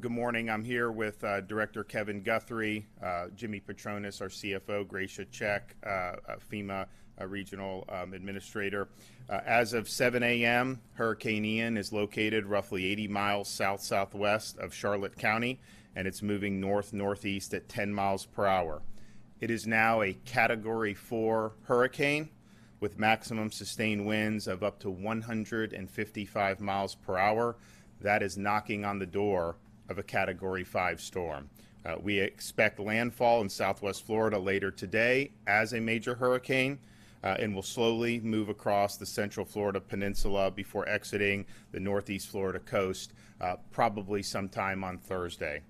Good morning. I'm here with Director Kevin Guthrie, Jimmy Petronis, our CFO, Gracia Check, FEMA Regional Administrator. As of 7 a.m., Hurricane Ian is located roughly 80 miles south-southwest of Charlotte County, and it's moving north-northeast at 10 miles per hour. It is now a Category 4 hurricane with maximum sustained winds of up to 155 miles per hour. That is knocking on the door of a Category 5 storm. We expect landfall in southwest Florida later today as a major hurricane and will slowly move across the central Florida peninsula before exiting the northeast Florida coast probably sometime on Thursday.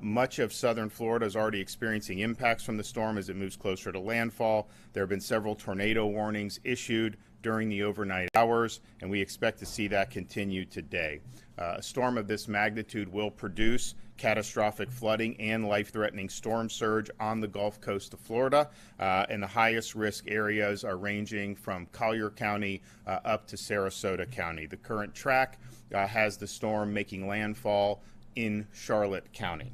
Much of southern Florida is already experiencing impacts from the storm as it moves closer to landfall. There have been several tornado warnings issued during the overnight hours, and we expect to see that continue today. A storm of this magnitude will produce catastrophic flooding and life-threatening storm surge on the Gulf Coast of Florida, and the highest risk areas are ranging from Collier County up to Sarasota County. The current track has the storm making landfall in Charlotte County.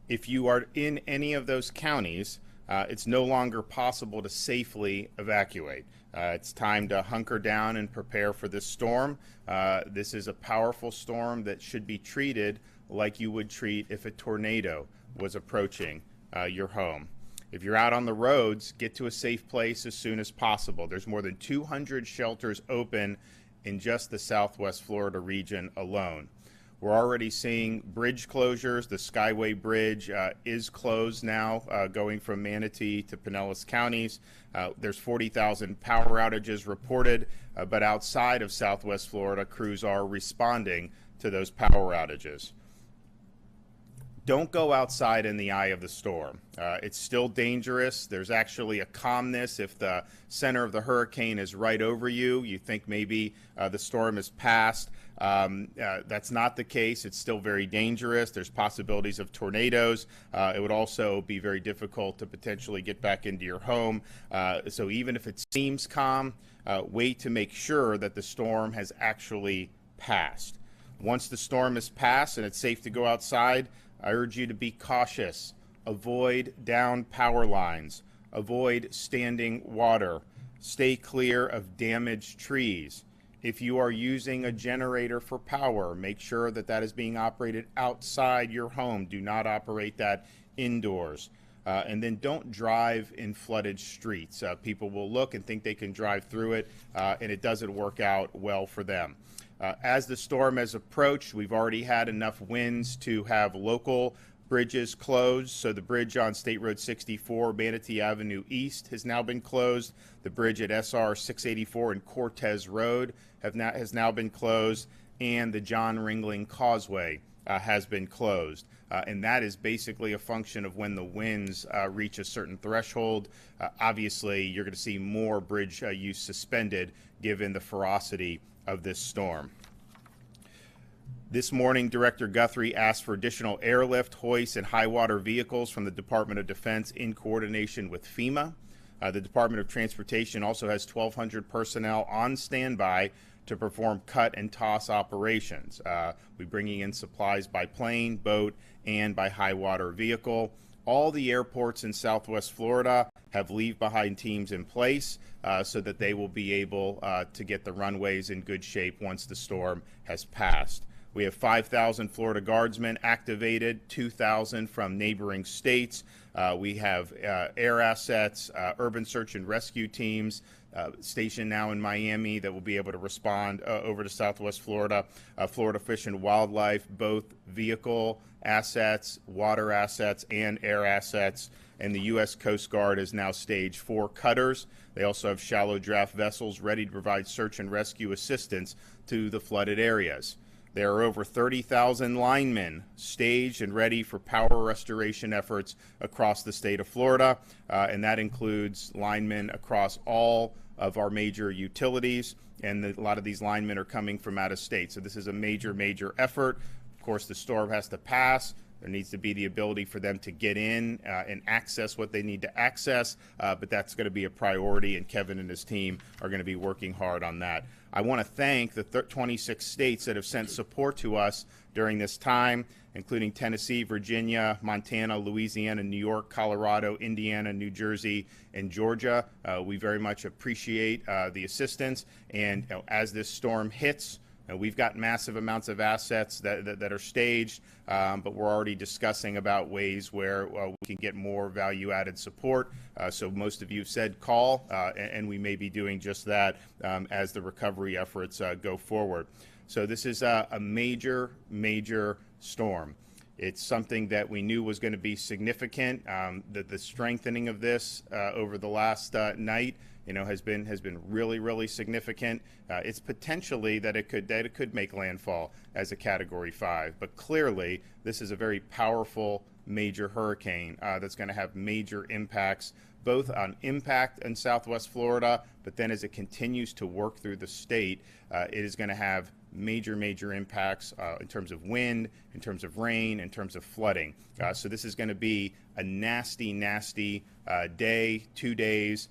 If you are in any of those counties, it's no longer possible to safely evacuate. It's time to hunker down and prepare for this storm. This is a powerful storm that should be treated like you would treat if a tornado was approaching your home. If you're out on the roads, get to a safe place as soon as possible. There's more than 200 shelters open in just the southwest Florida region alone. We're already seeing bridge closures. The Skyway Bridge is closed now, going from Manatee to Pinellas counties. There's 40,000 power outages reported, but outside of southwest Florida, crews are responding to those power outages. Don't go outside in the eye of the storm. It's still dangerous. There's actually a calmness if the center of the hurricane is right over you. You think maybe the storm is passed. That's not the case. It's still very dangerous. There's possibilities of tornadoes. It would also be very difficult to potentially get back into your home. So even if it seems calm, wait to make sure that the storm has actually passed. Once the storm is passed and it's safe to go outside, I urge you to be cautious. Avoid downed power lines. Avoid standing water. Stay clear of damaged trees. If you are using a generator for power, make sure that that is being operated outside your home. Do not operate that indoors. And then don't drive in flooded streets. People will look and think they can drive through it, and it doesn't work out well for them. As the storm has approached, we've already had enough winds to have local bridges closed. So the bridge on State Road 64, Manatee Avenue East, has now been closed. The bridge at SR 684 and Cortez Road has now been closed, and the John Ringling Causeway has been closed. And that is basically a function of when the winds reach a certain threshold. Obviously, you're going to see more bridge use suspended given the ferocity of this storm. This morning, Director Guthrie asked for additional airlift, hoist, and high water vehicles from the Department of Defense in coordination with FEMA. The Department of Transportation also has 1,200 personnel on standby to perform cut and toss operations. We're bringing in supplies by plane, boat, and by high water vehicle. All the airports in southwest Florida have leave-behind teams in place so that they will be able to get the runways in good shape once the storm has passed. We have 5,000 Florida Guardsmen activated, 2,000 from neighboring states. We have air assets, urban search and rescue teams stationed now in Miami that will be able to respond over to southwest Florida. Florida Fish and Wildlife, both vehicle assets, water assets, and air assets. And the U.S. Coast Guard is now staged 4 cutters. They also have shallow draft vessels ready to provide search and rescue assistance to the flooded areas. There are over 30,000 linemen staged and ready for power restoration efforts across the state of Florida, and that includes linemen across all of our major utilities, and a lot of these linemen are coming from out of state. So this is a major, major effort. Of course, the storm has to pass. There needs to be the ability for them to get in and access what they need to access, but that's going to be a priority, and Kevin and his team are going to be working hard on that. I want to thank the 26 states that have sent support to us during this time, including Tennessee, Virginia, Montana, Louisiana, New York, Colorado, Indiana, New Jersey, and Georgia. We very much appreciate the assistance, and as this storm hits, we've got massive amounts of assets that are staged, but we're already discussing about ways where we can get more value-added support. So most of you have said call, and we may be doing just that as the recovery efforts go forward. So this is a major, major storm. It's something that we knew was going to be significant. The strengthening of this over the last night, has been really, really significant. It's potentially that it could make landfall as a Category 5, but clearly this is a very powerful major hurricane that's going to have major impacts, both on impact in Southwest Florida, but then as it continues to work through the state, it is going to have major, major impacts in terms of wind, in terms of rain, in terms of flooding. So this is going to be a nasty, nasty day, 2 days.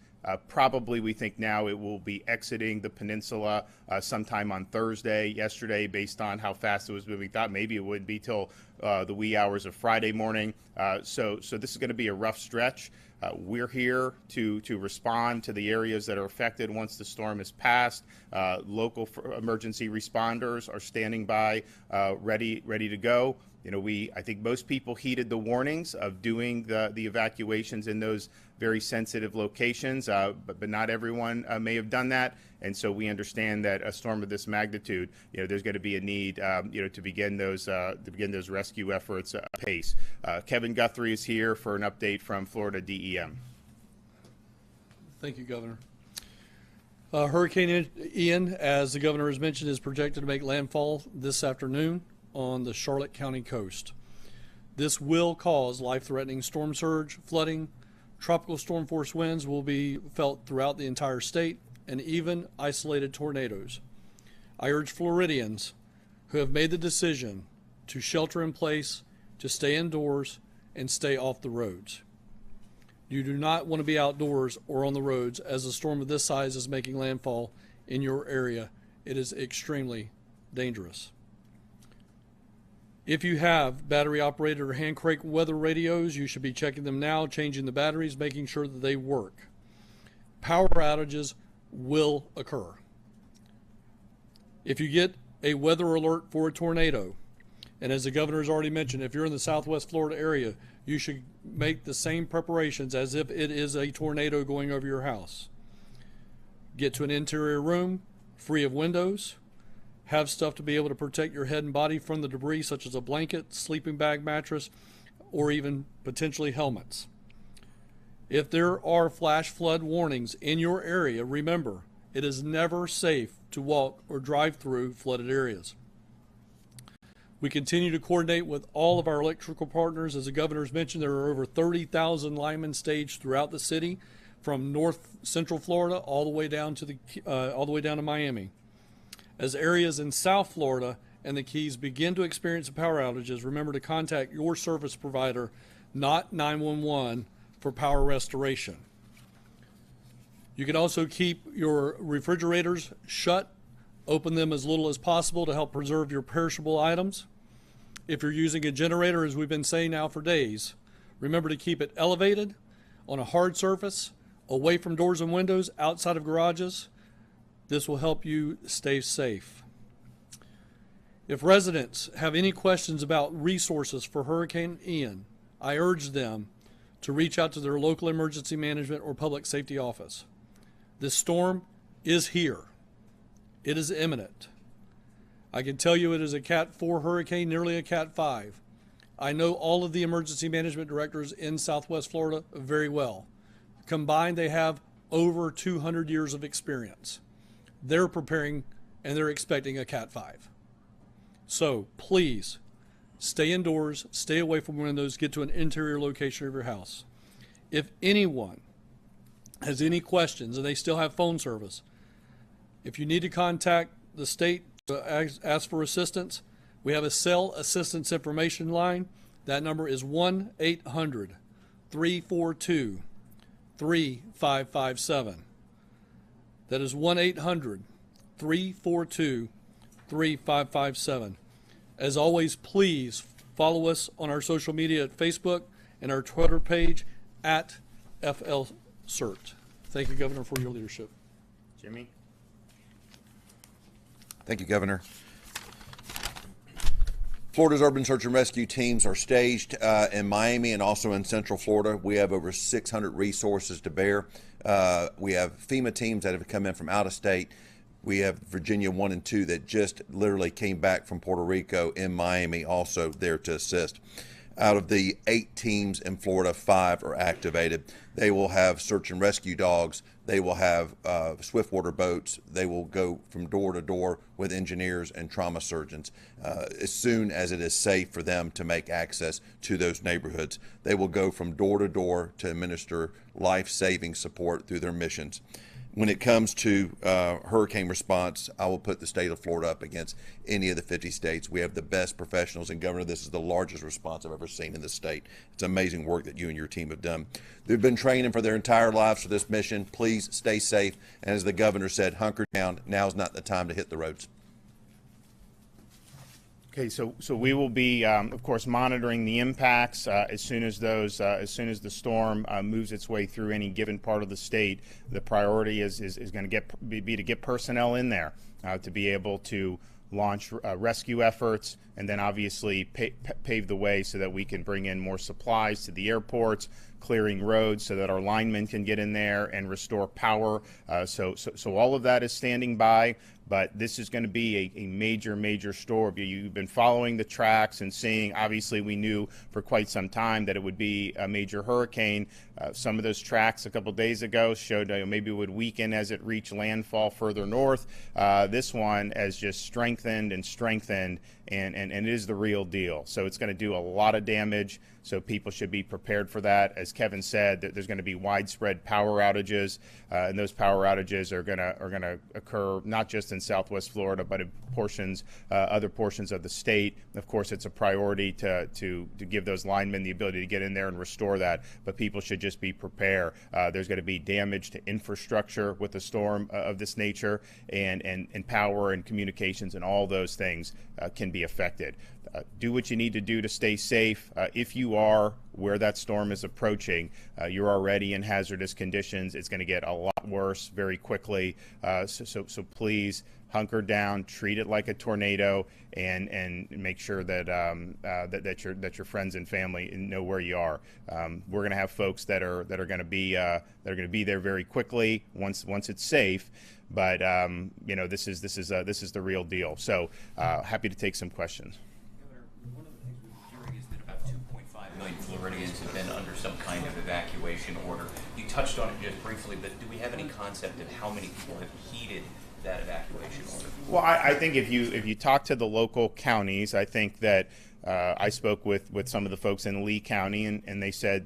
Probably we think now it will be exiting the peninsula sometime on Thursday. Yesterday, based on how fast it was moving, thought maybe it would be till the wee hours of Friday morning. So this is going to be a rough stretch. We're here to respond to the areas that are affected once the storm is passed. Local emergency responders are standing by, ready to go. I think most people heeded the warnings of doing the evacuations in those very sensitive locations, but not everyone may have done that. And so we understand that a storm of this magnitude, there's going to be a need, to begin those rescue efforts apace. Kevin Guthrie is here for an update from Florida DEM. Thank you, Governor. Hurricane Ian, as the governor has mentioned, is projected to make landfall this afternoon on the Charlotte County coast. This will cause life-threatening storm surge, flooding. Tropical storm force winds will be felt throughout the entire state, and even isolated tornadoes. I urge Floridians who have made the decision to shelter in place, to stay indoors, and stay off the roads. You do not want to be outdoors or on the roads as a storm of this size is making landfall in your area. It is extremely dangerous. If you have battery-operated or hand-crank weather radios, you should be checking them now, changing the batteries, making sure that they work. Power outages will occur. If you get a weather alert for a tornado, and as the governor has already mentioned, if you're in the Southwest Florida area, you should make the same preparations as if it is a tornado going over your house. Get to an interior room, free of windows. Have stuff to be able to protect your head and body from the debris, such as a blanket, sleeping bag, mattress, or even potentially helmets. If there are flash flood warnings in your area, remember, it is never safe to walk or drive through flooded areas. We continue to coordinate with all of our electrical partners. As the governor's mentioned, there are over 30,000 linemen staged throughout the city, from north central Florida all the way down to Miami. As areas in South Florida and the Keys begin to experience power outages, remember to contact your service provider, not 911, for power restoration. You can also keep your refrigerators shut, open them as little as possible to help preserve your perishable items. If you're using a generator, as we've been saying now for days, remember to keep it elevated, on a hard surface, away from doors and windows, outside of garages. This will help you stay safe. If residents have any questions about resources for Hurricane Ian, I urge them to reach out to their local emergency management or public safety office. This storm is here. It is imminent. I can tell you it is a Cat 4 hurricane, nearly a Cat 5. I know all of the emergency management directors in Southwest Florida very well. Combined, they have over 200 years of experience. They're preparing and they're expecting a Cat 5. So please stay indoors, stay away from windows, get to an interior location of your house. If anyone has any questions and they still have phone service, if you need to contact the state to ask for assistance, we have a cell assistance information line. That number is 1-800-342-3557. That is 1-800-342-3557. As always, please follow us on our social media at Facebook and our Twitter page at FLCERT. Thank you, Governor, for your leadership. Jimmy? Thank you, Governor. Florida's urban search and rescue teams are staged in Miami and also in Central Florida. We have over 600 resources to bear. We have FEMA teams that have come in from out of state. We have Virginia 1 and 2 that just literally came back from Puerto Rico in Miami, also there to assist. Out of the 8 teams in Florida, 5 are activated. They will have search and rescue dogs. They will have swiftwater boats. They will go from door to door with engineers and trauma surgeons as soon as it is safe for them to make access to those neighborhoods. They will go from door to door to administer life-saving support through their missions. When it comes to hurricane response, I will put the state of Florida up against any of the 50 states. We have the best professionals, and Governor, this is the largest response I've ever seen in the state. It's amazing work that you and your team have done. They've been training for their entire lives for this mission. Please stay safe, and as the Governor said, hunker down. Now's not the time to hit the roads. Okay, so we will be, of course, monitoring the impacts as soon as the storm moves its way through any given part of the state. The priority is going to be to get personnel in there to be able to launch rescue efforts, and then obviously pave the way so that we can bring in more supplies to the airports, clearing roads so that our linemen can get in there and restore power. So all of that is standing by. But this is going to be a major storm. You've been following the tracks and seeing, obviously we knew for quite some time that it would be a major hurricane. Some of those tracks a couple days ago showed maybe it would weaken as it reached landfall further north. This one has just strengthened, and it is the real deal. So it's going to do a lot of damage. So people should be prepared for that. As Kevin said, there's going to be widespread power outages, and those power outages are going to occur not just in Southwest Florida, but in other portions of the state. Of course, it's a priority to give those linemen the ability to get in there and restore that. But people should just be prepared. There's going to be damage to infrastructure with a storm of this nature, and power and communications and all those things can be affected. Do what you need to do to stay safe. If you are where that storm is approaching, you're already in hazardous conditions. It's going to get a lot worse very quickly. So please hunker down, treat it like a tornado, and make sure that that your friends and family know where you are. We're going to have folks that are going to be there very quickly once it's safe. But this is the real deal. So happy to take some questions. One of the things we've been hearing is that about 2.5 million Floridians have been under some kind of evacuation order. You touched on it just briefly, but do we have any concept of how many people have heeded that evacuation order? Well, I think if you talk to the local counties, I think that I spoke with some of the folks in Lee County, and they said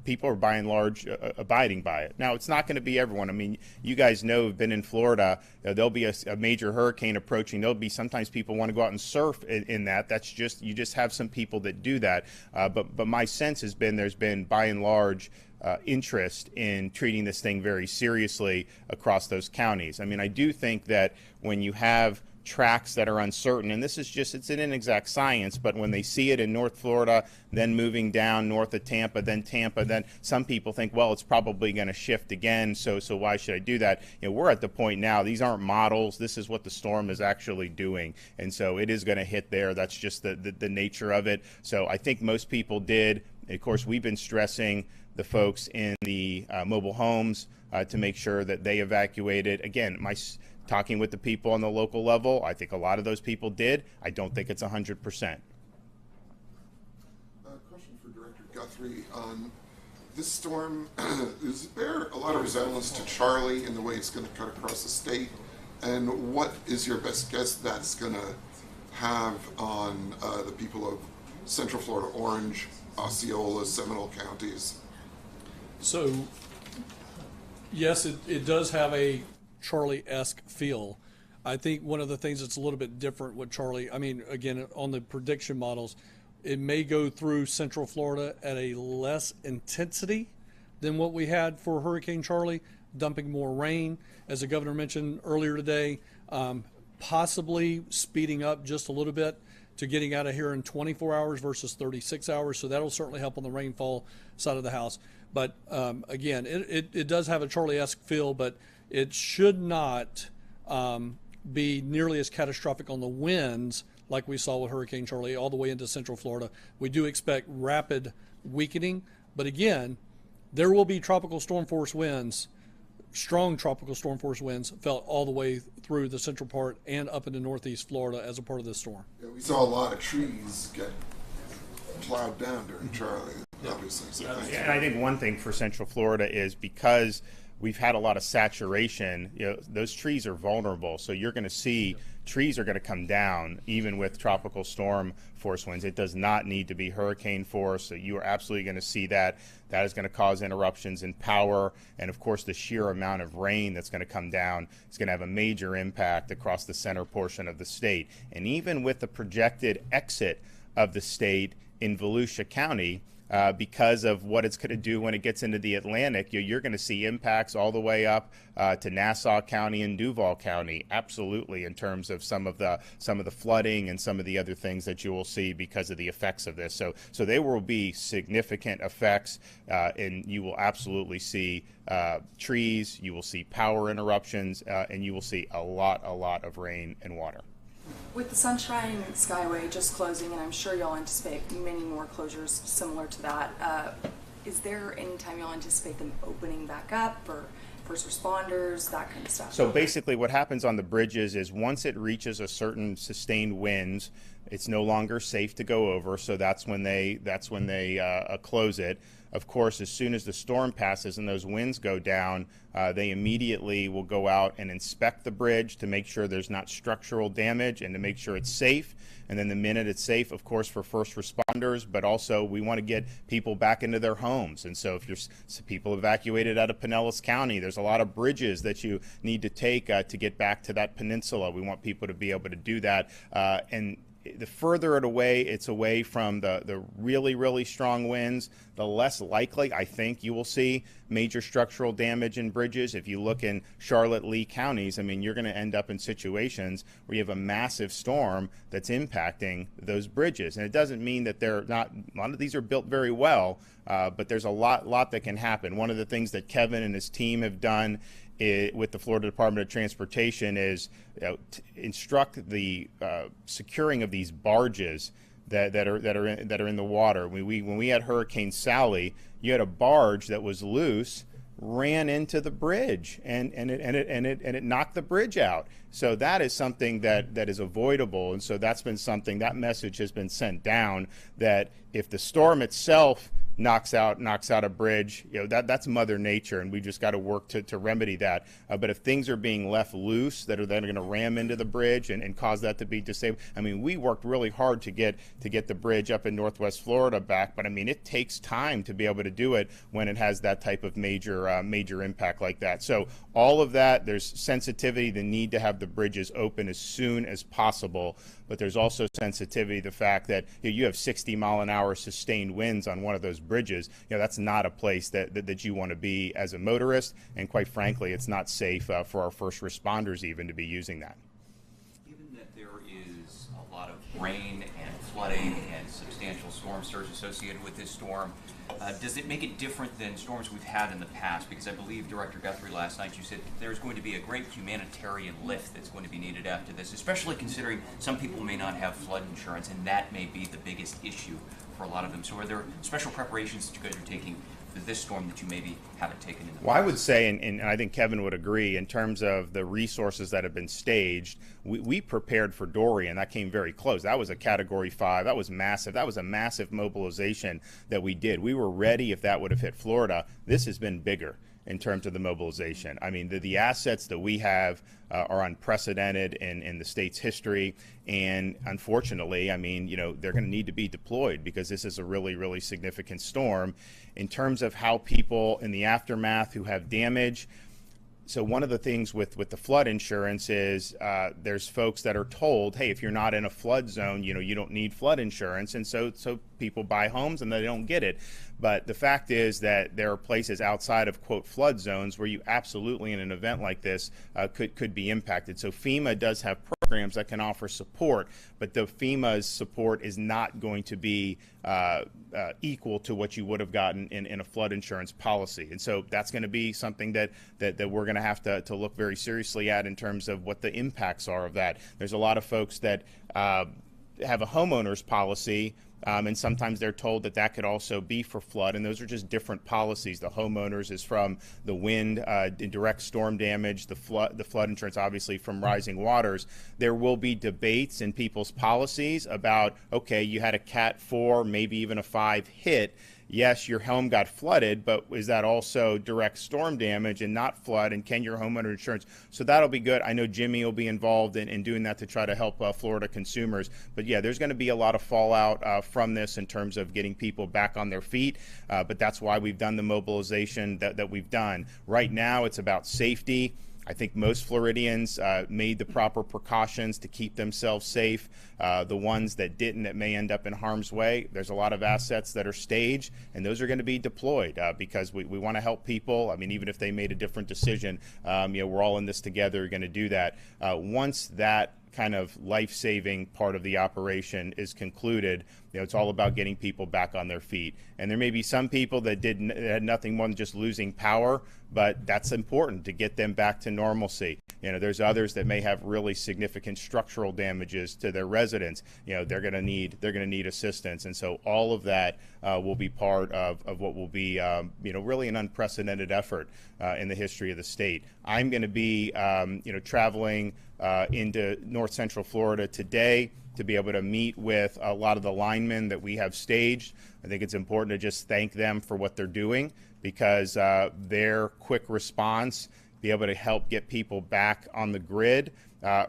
people are by and large abiding by it. Now, it's not going to be everyone. I mean, you guys know, have been in Florida, there'll be a major hurricane approaching. There'll be sometimes people want to go out and surf in that. That's just, you just have some people that do that. But my sense has been there's been by and large interest in treating this thing very seriously across those counties. I mean, I do think that when you have tracks that are uncertain, and this is just, it's an inexact science, but when they see it in North Florida, then moving down north of Tampa, then some people think, well, it's probably going to shift again, so why should I do that? We're at the point now, these aren't models, this is what the storm is actually doing, and so it is going to hit there. That's just the nature of it. So I think most people did. Of course, we've been stressing the folks in the mobile homes to make sure that they evacuated. Again, talking with the people on the local level, I think a lot of those people did. I don't think it's 100%. Question for Director Guthrie. This storm, is there a lot of resemblance to Charlie in the way it's going to cut across the state? And what is your best guess that's going to have on the people of Central Florida, Orange, Osceola, Seminole counties? So, yes, it does have a Charlie-esque feel. I think one of the things that's a little bit different with Charlie, I mean, again, on the prediction models, It may go through Central Florida at a less intensity than what we had for Hurricane Charlie, dumping more rain, as the governor mentioned earlier today, possibly speeding up just a little bit to getting out of here in 24 hours versus 36 hours. So that'll certainly help on the rainfall side of the house. But again, it does have a Charlie-esque feel, but it should not be nearly as catastrophic on the winds like we saw with Hurricane Charlie all the way into Central Florida. We do expect rapid weakening, but again, there will be tropical storm force winds, strong tropical storm force winds felt all the way through the central part and up into northeast Florida as a part of this storm. Yeah, we saw a lot of trees get plowed down during Charlie, obviously. So thank you. And I think one thing for Central Florida is because we've had a lot of saturation, those trees are vulnerable. So you're going to see trees are going to come down even with tropical storm force winds. It does not need to be hurricane force. So you are absolutely going to see that. That is going to cause interruptions in power. And of course, the sheer amount of rain that's going to come down is going to have a major impact across the center portion of the state. And even with the projected exit of the state in Volusia County, because of what it's going to do when it gets into the Atlantic, you're going to see impacts all the way up to Nassau County and Duval County, absolutely, in terms of some of the flooding and some of the other things that you will see because of the effects of this. So there will be significant effects, and you will absolutely see trees, you will see power interruptions, and you will see a lot of rain and water. With the Sunshine Skyway just closing, and I'm sure y'all anticipate many more closures similar to that, is there any time y'all anticipate them opening back up, or first responders, that kind of stuff? So basically what happens on the bridges is once it reaches a certain sustained winds, it's no longer safe to go over, so that's when they close it. Of course, as soon as the storm passes and those winds go down, they immediately will go out and inspect the bridge to make sure there's not structural damage and to make sure it's safe. And then the minute it's safe, of course, for first responders, but also we want to get people back into their homes. And so if there's people evacuated out of Pinellas County, there's a lot of bridges that you need to take to get back to that peninsula. We want people to be able to do that. And the further it's away from the really strong winds, the less likely I think you will see major structural damage in bridges. If you look in Charlotte, Lee counties, I mean, you're going to end up in situations where you have a massive storm that's impacting those bridges. And it doesn't mean that they're not, a lot of these are built very well, but there's a lot that can happen. One of the things that Kevin and his team have done with the Florida Department of Transportation is instruct the securing of these barges that are in the water. When we had Hurricane Sally, you had a barge that was loose, ran into the bridge, and it knocked the bridge out. So that is something that is avoidable, and so that's been something, that message has been sent down, that if the storm itself knocks out a bridge, that's Mother Nature, and we just got to work to remedy that. But if things are being left loose that are then going to ram into the bridge and cause that to be disabled, I mean, we worked really hard to get the bridge up in Northwest Florida back, but I mean, it takes time to be able to do it when it has that type of major impact like that. So all of that, there's sensitivity, the need to have the bridges open as soon as possible, but there's also sensitivity, the fact that you have 60-mile-an-hour sustained winds on one of those bridges. That's not a place that you want to be as a motorist, and quite frankly, it's not safe for our first responders even to be using that. Given that there is a lot of rain and flooding and substantial storm surge associated with this storm, does it make it different than storms we've had in the past? Because I believe, Director Guthrie, last night you said there's going to be a great humanitarian lift that's going to be needed after this, especially considering some people may not have flood insurance, and that may be the biggest issue for a lot of them. So are there special preparations that you guys are taking for this storm that you maybe haven't taken in the past? Well, I would say, and I think Kevin would agree, in terms of the resources that have been staged, we prepared for Dorian. That came very close. That was a Category 5. That was massive. That was a massive mobilization that we did. We were ready if that would have hit Florida. This has been bigger in terms of the mobilization. I mean, the assets that we have are unprecedented in the state's history, and unfortunately, I mean, they're going to need to be deployed because this is a really significant storm. In terms of how people in the aftermath who have damage, So one of the things with the flood insurance is there's folks that are told, hey, if you're not in a flood zone, you don't need flood insurance, and so people buy homes and they don't get it. But the fact is that there are places outside of, quote, flood zones where you absolutely, in an event like this, could be impacted. So FEMA does have programs that can offer support, but the FEMA's support is not going to be equal to what you would have gotten in a flood insurance policy. And so that's going to be something that we're going to have to look very seriously at in terms of what the impacts are of that. There's a lot of folks that have a homeowner's policy, and sometimes they're told that could also be for flood, and those are just different policies. The homeowners is from the wind, direct storm damage, the flood insurance obviously from rising waters. There will be debates in people's policies about, okay, you had a Cat 4, maybe even a 5 hit. Yes, your home got flooded, but is that also direct storm damage and not flood? And can your homeowner insurance? So that'll be good. I know Jimmy will be involved in doing that to try to help Florida consumers. But yeah, there's going to be a lot of fallout from this in terms of getting people back on their feet. But that's why we've done the mobilization that we've done. Right now, it's about safety. I think most Floridians made the proper precautions to keep themselves safe. The ones that didn't, that may end up in harm's way, there's a lot of assets that are staged, and those are going to be deployed because we want to help people. I mean, even if they made a different decision, we're all in this together, we're going to do that. Once that kind of life-saving part of the operation is concluded, it's all about getting people back on their feet. And there may be some people that had nothing more than just losing power, but that's important to get them back to normalcy. There's others that may have really significant structural damages to their residence. They're going to need assistance, and so all of that will be part of what will be really an unprecedented effort in the history of the state. I'm going to be traveling into North Central Florida today to be able to meet with a lot of the linemen that we have staged. I think it's important to just thank them for what they're doing, because their quick response, be able to help get people back on the grid,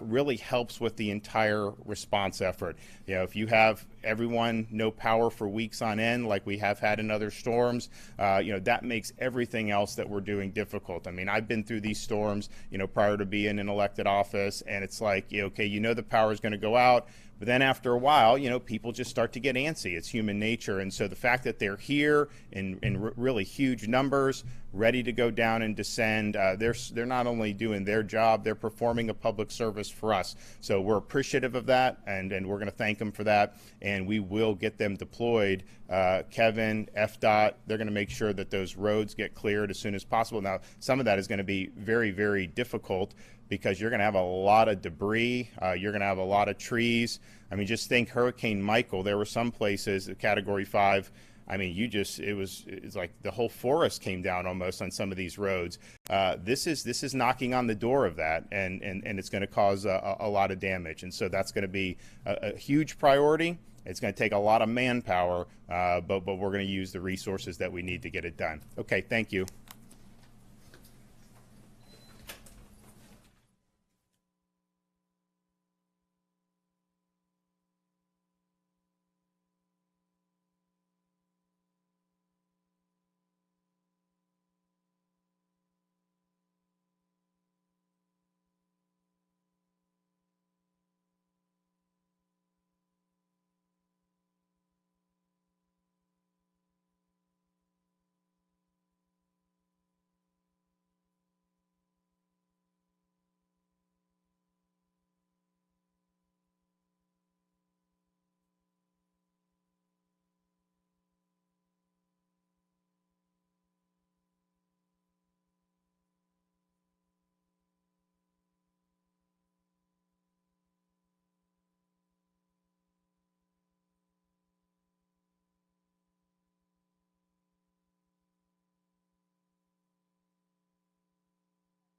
really helps with the entire response effort. If you have everyone no power for weeks on end, like we have had in other storms, that makes everything else that we're doing difficult. I mean, I've been through these storms, prior to being in elected office, and it's like, okay, the power is going to go out. But then after a while, people just start to get antsy. It's human nature. And so the fact that they're here in really huge numbers, ready to go down and descend, they're not only doing their job, they're performing a public service for us. So we're appreciative of that, and we're going to thank them for that. And we will get them deployed. Kevin, FDOT, they're going to make sure that those roads get cleared as soon as possible. Now, some of that is going to be very, very difficult, because you're going to have a lot of debris, you're going to have a lot of trees. I mean, just think Hurricane Michael. There were some places, Category 5, I mean, it's like the whole forest came down almost on some of these roads. This is knocking on the door of that, and it's going to cause a lot of damage. And so that's going to be a huge priority. It's going to take a lot of manpower, but we're going to use the resources that we need to get it done. Okay, thank you.